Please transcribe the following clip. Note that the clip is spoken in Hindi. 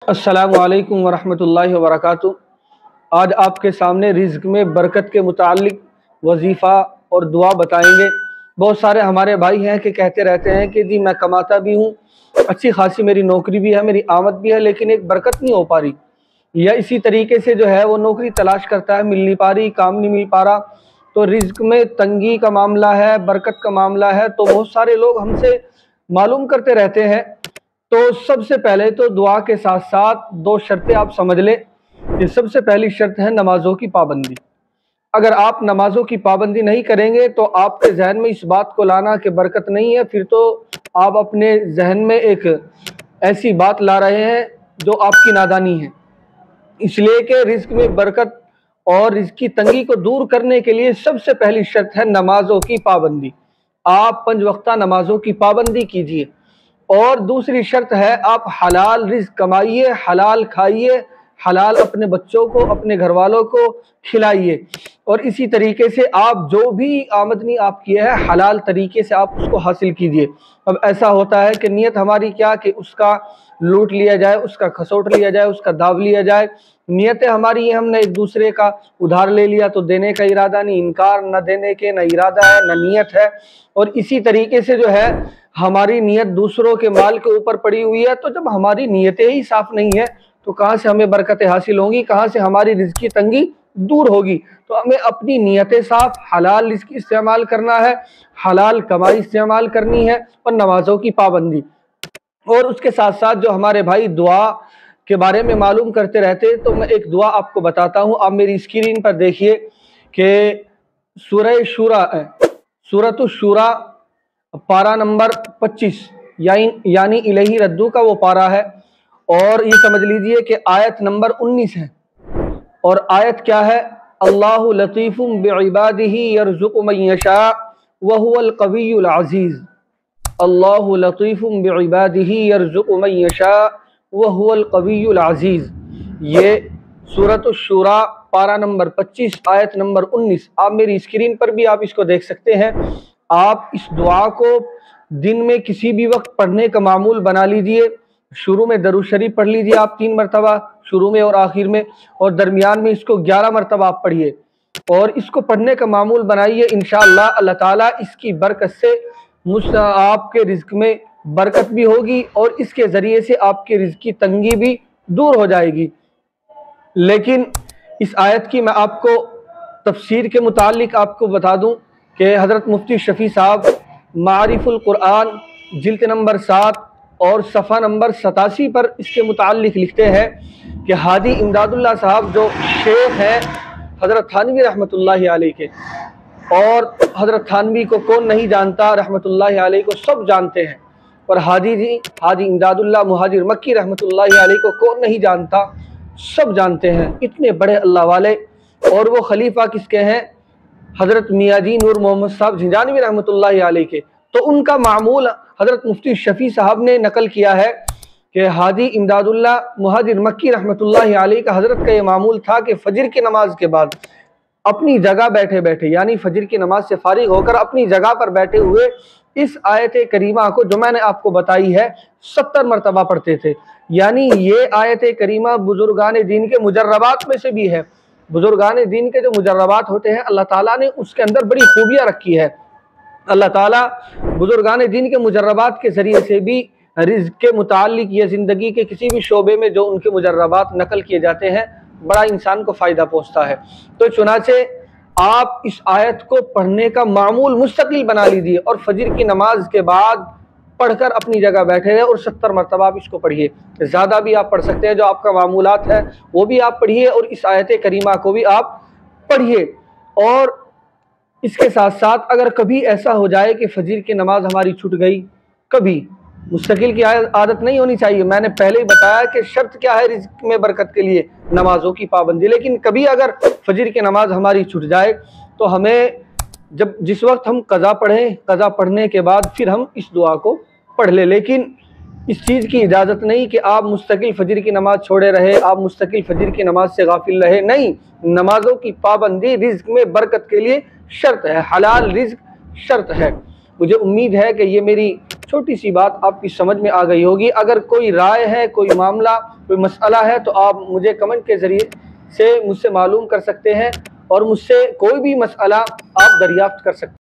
अस्सलामु अलैकुम वरहमतुल्लाहि वबरकातुहू। आज आपके सामने रिज़्क़ में बरकत के मुताल्लिक वजीफ़ा और दुआ बताएंगे। बहुत सारे हमारे भाई हैं कि कहते रहते हैं कि जी मैं कमाता भी हूँ, अच्छी खासी मेरी नौकरी भी है, मेरी आमद भी है, लेकिन एक बरकत नहीं हो पा रही। या इसी तरीके से जो है वो नौकरी तलाश करता है, मिल नहीं पा रही, काम नहीं मिल पा रहा। तो रिज़्क़ में तंगी का मामला है, बरकत का मामला है। तो बहुत सारे लोग हमसे मालूम करते रहते हैं। तो सबसे पहले तो दुआ के साथ साथ दो शर्तें आप समझ लें कि सबसे पहली शर्त है नमाज़ों की पाबंदी। अगर आप नमाज़ों की पाबंदी नहीं करेंगे तो आपके जहन में इस बात को लाना कि बरकत नहीं है, फिर तो आप अपने जहन में एक ऐसी बात ला रहे हैं जो आपकी नादानी है। इसलिए कि रिज़्क़ में बरकत और रिज़्क़ की तंगी को दूर करने के लिए सबसे पहली शर्त है नमाज़ों की पाबंदी। आप 5 वक्ता नमाज़ों की पाबंदी कीजिए। और दूसरी शर्त है आप हलाल रिज़्क़ कमाइए, हलाल खाइए, हलाल अपने बच्चों को, अपने घर वालों को खिलाइए। और इसी तरीके से आप जो भी आमदनी आपकी है हलाल तरीके से आप उसको हासिल कीजिए। अब ऐसा होता है कि नीयत हमारी क्या कि उसका लूट लिया जाए, उसका खसोट लिया जाए, उसका दाव लिया जाए। नीयतें हमारी ये हमने एक दूसरे का उधार ले लिया तो देने का इरादा नहीं, इनकार न देने के न इरादा है न नीयत है। और इसी तरीके से जो है हमारी नीयत दूसरों के माल के ऊपर पड़ी हुई है। तो जब हमारी नीयतें ही साफ नहीं है तो कहाँ से हमें बरकतें हासिल होंगी, कहाँ से हमारी रिज़्क़ की तंगी दूर होगी। तो हमें अपनी नीयतें साफ, हलाल रिज़्क़ इस्तेमाल करना है, हलाल कमाई इस्तेमाल करनी है और नमाज़ों की पाबंदी। और उसके साथ साथ जो हमारे भाई दुआ के बारे में मालूम करते रहते, तो मैं एक दुआ आपको बताता हूँ। आप मेरी स्क्रीन पर देखिए कि सूरह शूरा, सूरत शुरा पारा नंबर 25 यानी इलही रद्दू का वो पारा है। और ये समझ लीजिए कि आयत नंबर 19 है। और आयत क्या है? अल्लाहु लतीफ़ुम बिइबादिही यर्ज़ुक़ु मन यशा व हुवल क़वियुल अज़ीज़। अल्लाहु लतीफ़ुम बिइबादिही यर्ज़ुक़ु मन यशा व हुवल क़वियुल अज़ीज़। ये सूरत शुरा पारा नंबर 25 आयत नंबर 19। आप मेरी स्क्रीन पर भी आप इसको देख सकते हैं। आप इस दुआ को दिन में किसी भी वक्त पढ़ने का मामूल बना लीजिए। शुरू में दरूद शरीफ पढ़ लीजिए आप 3 मरतबा, शुरू में और आखिर में, और दरमियान में इसको 11 मरतबा आप पढ़िए। और इसको पढ़ने का मामूल बनाइए। इंशाअल्लाह अल्लाह ताला इसकी बरकत से आपके रिज़्क़ में बरकत भी होगी और इसके ज़रिए से आपके रिज़्क़ की तंगी भी दूर हो जाएगी। लेकिन इस आयत की मैं आपको तफसीर के मुतालिक आपको बता दूं कि हज़रत मुफ्ती शफ़ी साहब मारिफुल कुरान जिल्द नंबर 7 और सफ़ा नंबर 87 पर इसके मुतालिक लिखते हैं कि हाजी इमदादुल्लाह साहब जो शेख हैं हज़रत थानवी रहमतुल्लाहि अलैह के, और हज़रत थानवी को कौन नहीं जानता, रहमतुल्लाहि अलैह को सब जानते हैं। और हाजी इमदादुल्लाह मुहाजिर मक्की रहमतुल्लाहि अलैह को कौन नहीं जानता, सब जानते हैं। इतने बड़े अल्लाह वाले। और वो खलीफा किसके हैं? हज़रत मियाँ जी नूर मोहम्मद साहब झिंझानवी रहमतुल्लाहि अलैह के। तो उनका मामूल हज़रत मुफ्ती शफ़ी साहब ने नकल किया है कि हाजी इमदादुल्लाह मुहाजिर मक्की रहमतुल्लाहि अलैह का हज़रत का ये मामूल था कि फ़जर की नमाज के बाद अपनी जगह बैठे बैठे, यानी फ़जर की नमाज से फारिग होकर अपनी जगह पर बैठे हुए इस आयत करीमा को जो मैंने आपको बताई है 70 मरतबा पढ़ते थे। यानी ये आयत करीमा बुजुर्गान दीन के मुजर्रबात में से भी है। बुजुर्गान दीन के जो मुजर्रबात होते हैं अल्लाह ताला ने उसके अंदर बड़ी खूबियाँ रखी है। अल्लाह ताला बुजुर्गान दीन के मुजर्रबात के ज़रिए से भी रिज़्क़ के मुताल्लिक या ज़िंदगी के किसी भी शोबे में जो उनके मुजर्रबात नकल किए जाते हैं बड़ा इंसान को फ़ायदा पहुँचता है। तो चुनाचे आप इस आयत को पढ़ने का मामूल मुस्तकिल बना लीजिए और फजर की नमाज के बाद पढ़कर अपनी जगह बैठे रहे और 70 मरतबा आप इसको पढ़िए। ज़्यादा भी आप पढ़ सकते हैं, जो आपका मामूलात है वो भी आप पढ़िए और इस आयत करीमा को भी आप पढ़िए। और इसके साथ साथ अगर कभी ऐसा हो जाए कि फजर की नमाज हमारी छूट गई, कभी मुस्तकिल की आदत नहीं होनी चाहिए। मैंने पहले ही बताया कि शर्त क्या है रिज़्क़ में बरकत के लिए, नमाजों की पाबंदी। लेकिन कभी अगर फजर की नमाज हमारी छूट जाए तो हमें जिस वक्त हम कज़ा पढ़ें, कज़ा पढ़ने के बाद फिर हम इस दुआ को पढ़ लें। लेकिन इस चीज़ की इजाज़त नहीं कि आप मुस्तकिल फजर की नमाज छोड़े रहे, आप मुस्तकिल फजर की नमाज से गाफिल रहे। नहीं, नमाजों की पाबंदी रिज़्क़ में बरकत के लिए शर्त है, हलाल रिज़्क़ शर्त है। मुझे उम्मीद है कि ये मेरी छोटी सी बात आपकी समझ में आ गई होगी। अगर कोई राय है, कोई मामला, कोई मसला है तो आप मुझे कमेंट के ज़रिए से मुझसे मालूम कर सकते हैं और मुझसे कोई भी मसला आप दरियाफ्त कर सकते हैं।